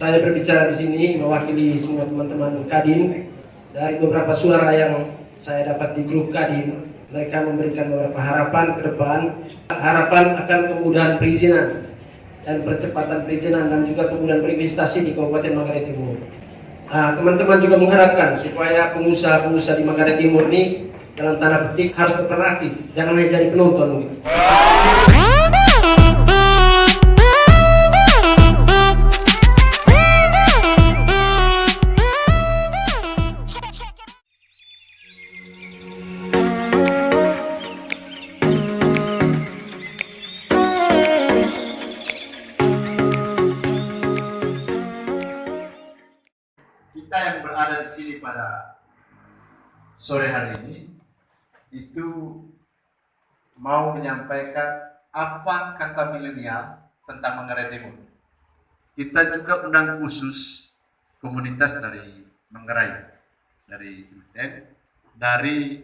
Saya berbicara di sini mewakili semua teman-teman Kadin. Dari beberapa suara yang saya dapat di grup Kadin, mereka memberikan beberapa harapan ke depan, harapan akan kemudahan perizinan dan percepatan perizinan dan juga kemudahan berinvestasi di Kabupaten Manggarai Timur. Teman-teman juga mengharapkan supaya pengusaha-pengusaha di Manggarai Timur ini dalam tanda petik harus berperan aktif, jangan hanya jadi penonton. Kita yang berada di sini pada sore hari ini itu mau menyampaikan apa kata milenial tentang Manggarai Timur. Kita juga undang khusus komunitas dari Manggarai, dari Udeng, dari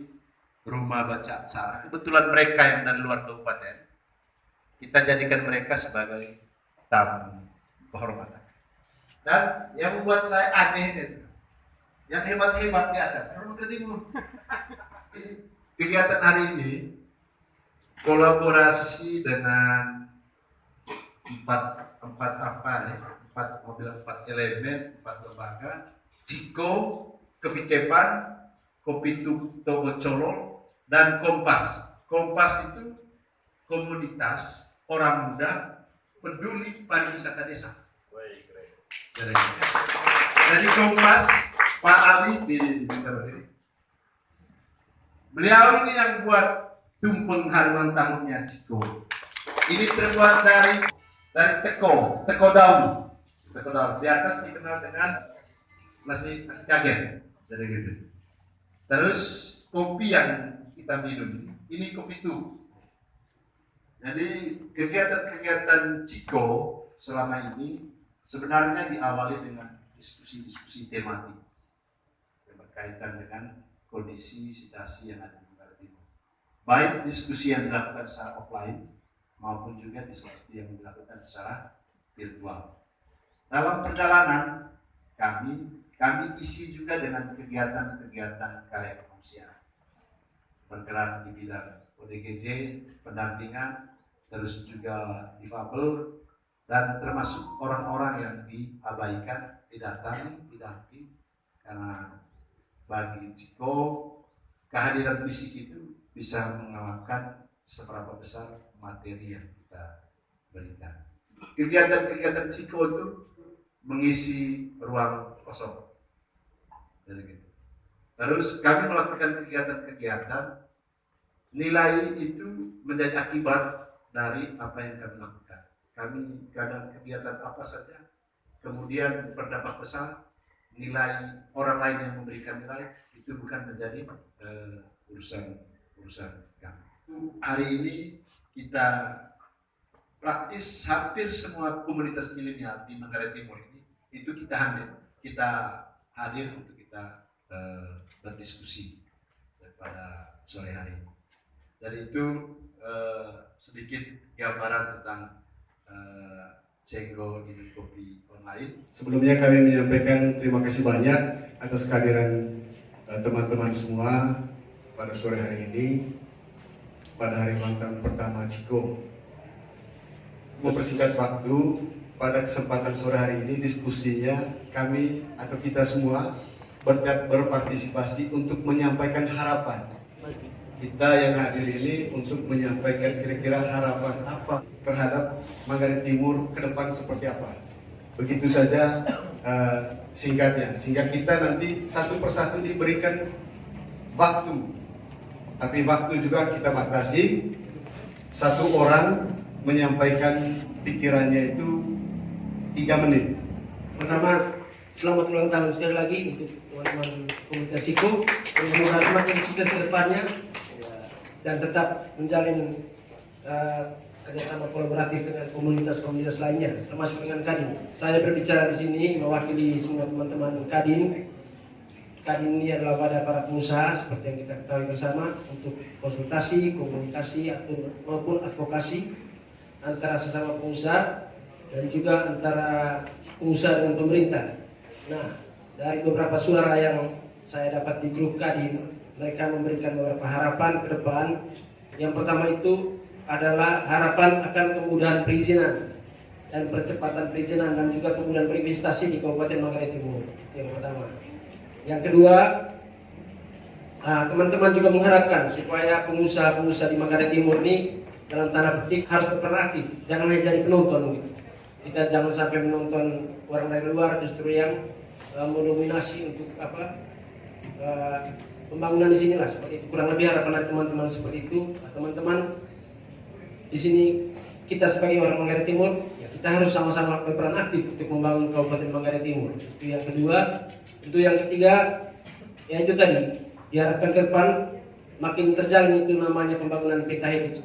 Rumah Baca Aksara. Kebetulan mereka yang dari luar kabupaten, kita jadikan mereka sebagai tamu kehormatan. Dan yang membuat saya aneh itu, yang hebat-hebat di atas, orang Manggarai Timur. Kegiatan hari ini kolaborasi dengan empat elemen, 4 lembaga, Ciko, Kevikepan, Kopi Togo Colol, dan Kompas. Kompas itu komunitas orang muda peduli pariwisata desa. Jadi Kompas, Pak Ali di beliau ini yang buat tumpeng hari ulang tahunnya Ciko. Ini terbuat dari teko daun. Di atas dikenal dengan nasi kagen. Jadi gitu. Terus kopi yang kita minum ini kopi tuh. Jadi kegiatan Ciko selama ini sebenarnya diawali dengan diskusi-diskusi tematik yang berkaitan dengan kondisi situasi yang ada di Manggarai Timur. Baik diskusi yang dilakukan secara offline maupun juga diskusi yang dilakukan secara virtual. Dalam perjalanan kami isi juga dengan kegiatan-kegiatan karya kemanusiaan. Bergerak di bidang ODGJ, pendampingan, terus juga difabel, dan termasuk orang-orang yang diabaikan, didampingi, karena bagi Ciko kehadiran fisik itu bisa mengalahkan seberapa besar materi yang kita berikan. Kegiatan-kegiatan Ciko itu mengisi ruang kosong. Terus kami melakukan kegiatan-kegiatan, nilai itu menjadi akibat dari apa yang kami lakukan. Kami kadang kegiatan apa saja, kemudian berdampak besar, nilai orang lain yang memberikan nilai itu bukan menjadi urusan kami. Hari ini kita praktis hampir semua komunitas milenial di Manggarai Timur ini itu kita hadir untuk kita berdiskusi pada sore hari ini. Dari itu sedikit gambaran tentang Cenggo ini kopi online. Sebelumnya kami menyampaikan terima kasih banyak atas kehadiran teman-teman semua pada sore hari ini, pada hari ulang tahun pertama Ciko. Mempersingkat waktu, pada kesempatan sore hari ini diskusinya kami atau kita semua berpartisipasi untuk menyampaikan harapan. Kita yang hadir ini untuk menyampaikan kira-kira harapan apa terhadap Manggarai Timur ke depan seperti apa. Begitu saja singkatnya, sehingga kita nanti satu persatu diberikan waktu. Tapi waktu juga kita batasi, satu orang menyampaikan pikirannya itu 3 menit. Pertama, selamat ulang tahun sekali lagi untuk teman-teman komunitas Ciko. Semoga semakin sukses ke depannya dan tetap menjalin kerjasama kolaboratif dengan komunitas-komunitas lainnya, termasuk dengan Kadin. Saya berbicara di sini mewakili semua teman-teman Kadin. Kadin ini adalah wadah para pengusaha seperti yang kita ketahui bersama untuk konsultasi, komunikasi maupun advokasi antara sesama pengusaha dan juga antara pengusaha dengan pemerintah. Nah, dari beberapa suara yang saya dapat di grup Kadin, mereka memberikan beberapa harapan ke depan. Yang pertama itu adalah harapan akan kemudahan perizinan dan percepatan perizinan dan juga kemudahan berinvestasi di Kabupaten Manggarai Timur. Yang pertama. Yang kedua, teman-teman juga mengharapkan supaya pengusaha-pengusaha di Manggarai Timur ini dalam tanda petik harus berperan aktif, jangan hanya jadi penonton gitu. Kita jangan sampai menonton orang dari luar, justru yang mendominasi untuk pembangunan di sini lah, seperti itu. Kurang lebih harapan dari teman-teman seperti itu. Teman-teman di sini kita sebagai orang Manggarai Timur, ya kita harus sama-sama berperan aktif untuk membangun Kabupaten Manggarai Timur. Itu yang kedua. Itu yang ketiga, ya itu tadi diharapkan ke depan makin terjalin itu namanya pembangunan pentahelix,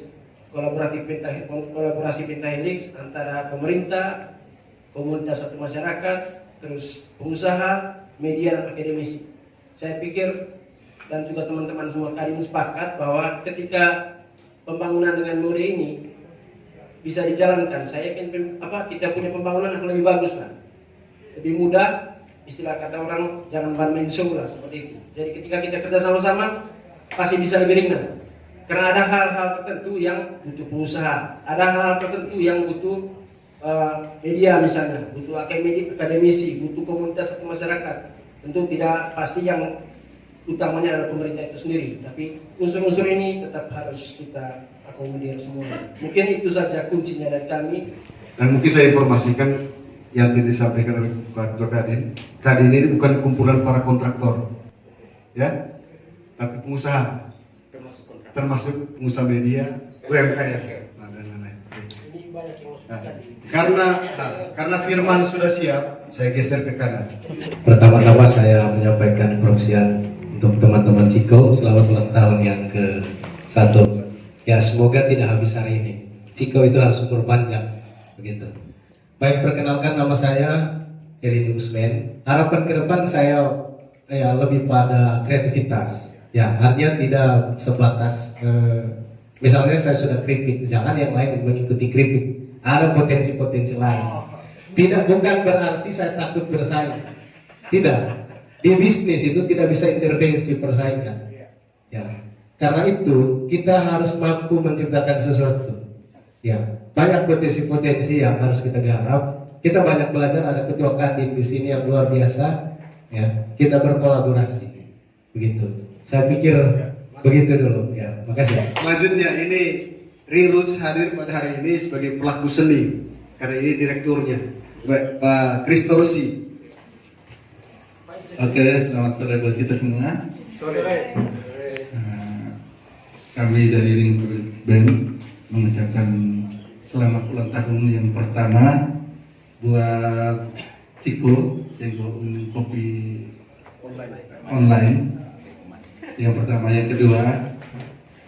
kolaborasi pentahelix antara pemerintah, komunitas atau masyarakat, terus pengusaha, media dan akademisi. Saya pikir dan juga teman-teman semua Kadin sepakat bahwa ketika pembangunan dengan mode ini bisa dijalankan, saya yakin kita punya pembangunan akan lebih bagus lah, lebih mudah. Istilah kata orang jangan one man show lah, seperti itu. Jadi ketika kita kerja sama-sama pasti bisa lebih ringan. Karena ada hal-hal tertentu yang butuh pengusaha, ada hal-hal tertentu yang butuh media misalnya, butuh akademisi, butuh komunitas atau masyarakat. Tentu tidak pasti yang utamanya adalah pemerintah itu sendiri, tapi unsur-unsur ini tetap harus kita akomodir semua. Mungkin itu saja kuncinya dari kami. Dan mungkin saya informasikan yang disampaikan oleh Pak Ketua Kadin. Kadin ini bukan kumpulan para kontraktor, ya, tapi pengusaha, termasuk pengusaha media, UMKM. Karena firman sudah siap, saya geser ke kanan. Pertama-tama saya menyampaikan keproksian untuk teman-teman Ciko, selamat ulang tahun yang ke-1. Ya, semoga tidak habis hari ini. Ciko itu harus umur panjang, begitu. Baik, perkenalkan nama saya Heri Usman. Harapan ke depan saya lebih pada kreativitas. Ya, artinya tidak sebatas misalnya saya sudah kritik, jangan yang lain mengikuti kritik. Ada potensi-potensi lain. Tidak, bukan berarti saya takut bersaing. Tidak. Di bisnis itu tidak bisa intervensi persaingan. Ya. Karena itu kita harus mampu menciptakan sesuatu. Ya, banyak potensi-potensi yang harus kita garap. Kita banyak belajar, ada ketua Kadin di sini yang luar biasa. Ya, kita berkolaborasi. Begitu. Saya pikir begitu dulu. Ya, makasih. Selanjutnya ini Rirus hadir pada hari ini sebagai pelaku seni karena ini direkturnya, Pak Kristorsi. Oke, selamat sore buat kita semua. Sore. Kami dari Ring Band mengucapkan selamat ulang tahun yang pertama buat Ciko yang kopi online. Yang pertama, yang kedua,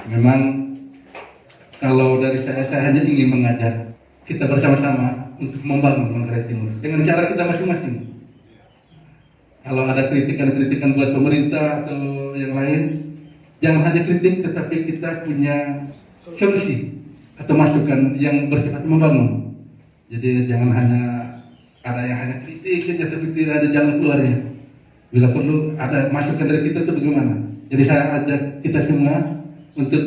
memang kalau dari saya hanya ingin mengajak kita bersama-sama untuk membangun Manggarai Timur dengan cara kita masing-masing. Kalau ada kritikan-kritikan buat pemerintah atau yang lain, jangan hanya kritik, tetapi kita punya solusi atau masukan yang bersifat membangun. Jadi jangan hanya ada yang hanya kritik saja, tapi tidak ada jalan keluarnya. Bila perlu ada masukan dari kita itu bagaimana? Jadi saya ajak kita semua untuk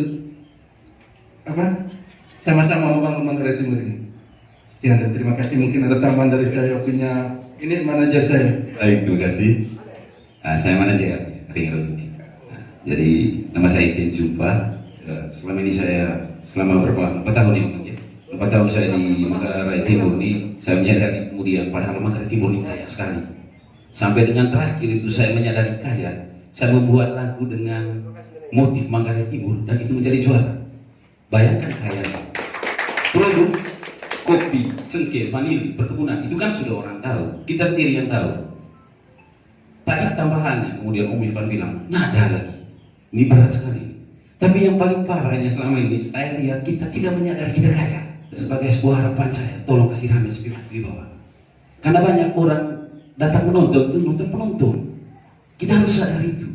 sama-sama membangun Manggarai Timur ini. Sekian dan terima kasih. Mungkin ada tambahan dari saya punya ini manajer saya. Baik, terima kasih. Saya manajer Ring Rosmi. Jadi nama saya Chen Jumpa. Selama ini saya berapa 4 tahun ya mungkin. 4 tahun saya di Manggarai Timur ini, saya menyadari kemudian padahal Manggarai Timur ini kaya sekali. Sampai dengan terakhir itu saya menyadari kaya. Saya membuat lagu dengan motif Manggarai Timur dan itu menjadi juara. Bayangkan kaya. Produk kopi, cengkeh, vanili, perkebunan itu kan sudah orang tahu. Kita sendiri yang tahu. Tadi tambahannya, kemudian Om Irfan bilang, nada lagi. Ini berat sekali. Tapi yang paling parahnya selama ini saya lihat kita tidak menyadari kita kaya. Sebagai sebuah harapan saya, tolong kasih rame spirit di bawah. Karena banyak orang datang menonton itu nonton penonton. Kita harus sadar itu.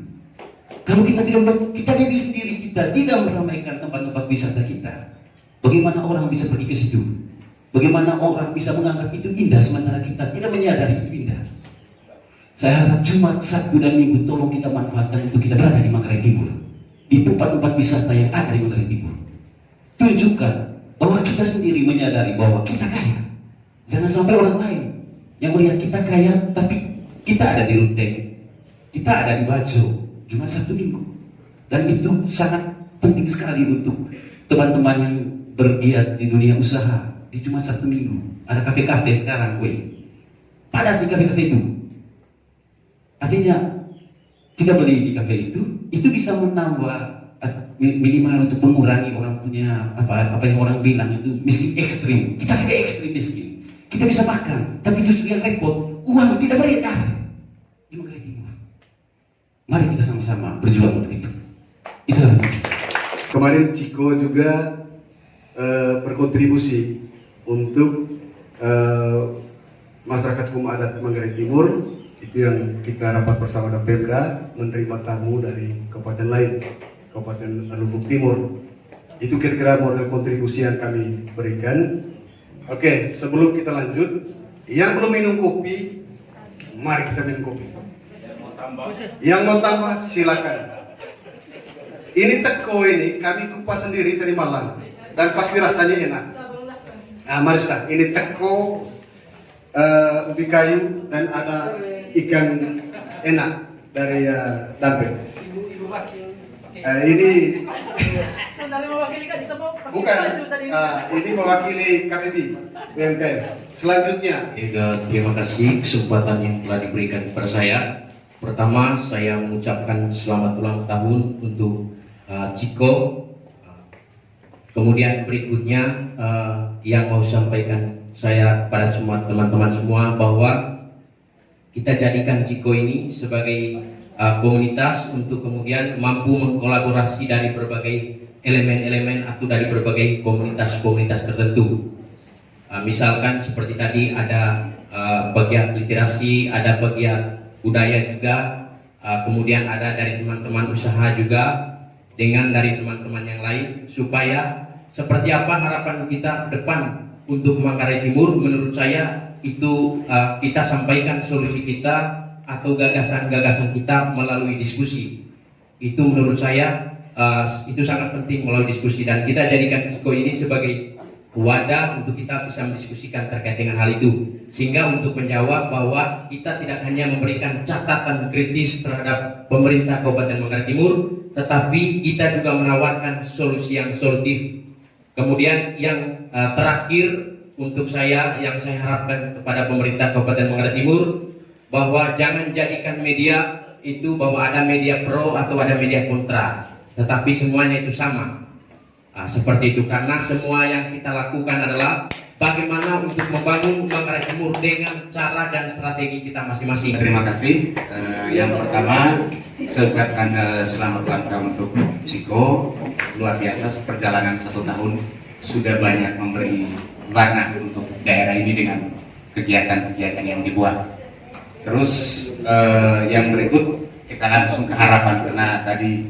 Kalau kita diri sendiri kita tidak meramaikan tempat-tempat wisata kita, bagaimana orang bisa pergi ke situ? Bagaimana orang bisa menganggap itu indah sementara kita tidak menyadari itu indah. Saya harap Jumat, Sabtu, dan Minggu tolong kita manfaatkan untuk kita berada di Manggarai Timur, di tempat-tempat wisata yang ada di Manggarai Timur. Tunjukkan bahwa kita sendiri menyadari bahwa kita kaya. Jangan sampai orang lain yang melihat kita kaya, tapi kita ada di Ruteng, kita ada di Bajo, Jumat, Sabtu, Minggu. Dan itu sangat penting sekali untuk teman-teman yang bergiat di dunia usaha. Di Jumat, Sabtu, Minggu ada kafe-kafe sekarang, padat di kafe-kafe itu. Artinya kita beli di kafe itu bisa menambah minimal untuk mengurangi orang punya apa yang orang bilang itu miskin ekstrim. Kita tidak ekstrim miskin, kita bisa makan, tapi justru yang repot uang tidak beredar di Manggarai Timur. Mari kita sama-sama berjuang untuk itu. Itu Kemarin Ciko juga berkontribusi untuk masyarakat hukum adat Manggarai Timur. Itu yang kita rapat bersama dengan Pemda, menerima tamu dari kabupaten lain, Kabupaten Lubuk Timur. Itu kira-kira model kontribusi yang kami berikan. Oke, sebelum kita lanjut, yang belum minum kopi, mari kita minum kopi. Yang mau tambah silakan. Ini teko ini kami kupas sendiri dari Malang dan pasti rasanya enak. Nah, mari sudah. Ini teko, ubi kayu, dan ada ikan enak dari Dampeng. Ini bukan, ini mewakili KPB UMKM. Selanjutnya, terima kasih kesempatan yang telah diberikan kepada saya. Pertama, saya mengucapkan selamat ulang tahun untuk Ciko. Kemudian berikutnya yang mau sampaikan saya pada semua teman-teman semua bahwa kita jadikan Ciko ini sebagai komunitas untuk kemudian mampu mengkolaborasi dari berbagai elemen-elemen atau dari berbagai komunitas-komunitas tertentu. Misalkan seperti tadi ada bagian literasi, ada bagian budaya juga, kemudian ada dari teman-teman usaha juga, dengan dari teman-teman yang lain, supaya seperti apa harapan kita ke depan untuk Manggarai Timur. Menurut saya itu kita sampaikan solusi kita atau gagasan-gagasan kita melalui diskusi. Itu menurut saya itu sangat penting melalui diskusi, dan kita jadikan Ciko ini sebagai wadah untuk kita bisa mendiskusikan terkait dengan hal itu, sehingga untuk menjawab bahwa kita tidak hanya memberikan catatan kritis terhadap pemerintah Kabupaten Manggarai Timur, tetapi kita juga menawarkan solusi yang solutif. Kemudian yang terakhir untuk saya, yang saya harapkan kepada pemerintah Kabupaten Manggarai Timur, bahwa jangan jadikan media itu bahwa ada media pro atau ada media kontra, tetapi semuanya itu sama. Seperti itu, karena semua yang kita lakukan adalah bagaimana untuk membangun Manggarai Timur dengan cara dan strategi kita masing-masing. Terima kasih. Yang pertama, saya ucapkan selamat ulang tahun untuk Ciko. Luar biasa, perjalanan 1 tahun sudah banyak memberi warna untuk daerah ini dengan kegiatan-kegiatan yang dibuat. Terus yang berikut kita langsung ke harapan, karena tadi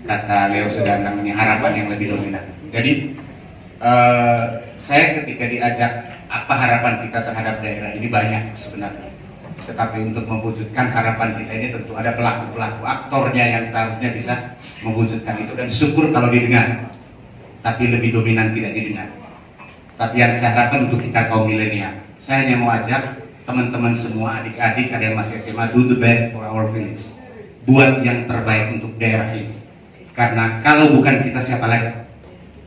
kata Leo sudah namanya harapan yang lebih dominan. Jadi saya ketika diajak apa harapan kita terhadap daerah ini banyak sebenarnya, tetapi untuk mewujudkan harapan kita ini tentu ada pelaku-pelaku aktornya yang seharusnya bisa mewujudkan itu, dan syukur kalau didengar, tapi lebih dominan tidak didengar. Tapi yang saya harapkan untuk kita kaum milenial, saya hanya mau ajak teman-teman semua, adik-adik, ada yang masih SMA, do the best for our village. Buat yang terbaik untuk daerah ini. Karena kalau bukan kita, siapa lagi?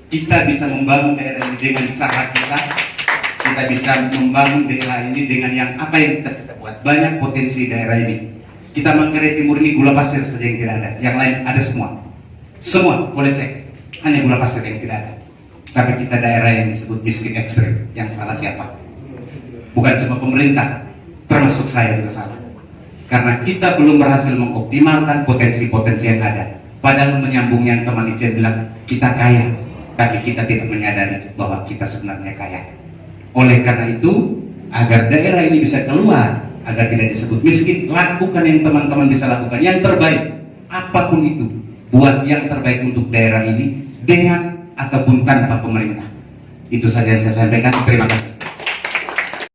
Kita bisa membangun daerah ini dengan cara kita bisa membangun daerah ini dengan yang apa yang kita bisa buat. Banyak potensi daerah ini. Kita Manggarai Timur ini gula pasir saja yang tidak ada, yang lain ada semua. Semua boleh cek, hanya gula pasir yang tidak ada. Tapi kita daerah yang disebut miskin ekstrim, yang salah siapa? Bukan cuma pemerintah, termasuk saya juga salah. Karena kita belum berhasil mengoptimalkan potensi-potensi yang ada. Padahal menyambung yang teman Ijen bilang, kita kaya, tapi kita tidak menyadari bahwa kita sebenarnya kaya. Oleh karena itu, agar daerah ini bisa keluar, agar tidak disebut miskin, lakukan yang teman-teman bisa lakukan, yang terbaik, apapun itu, buat yang terbaik untuk daerah ini, dengan ataupun tanpa pemerintah. Itu saja yang saya sampaikan. Terima kasih.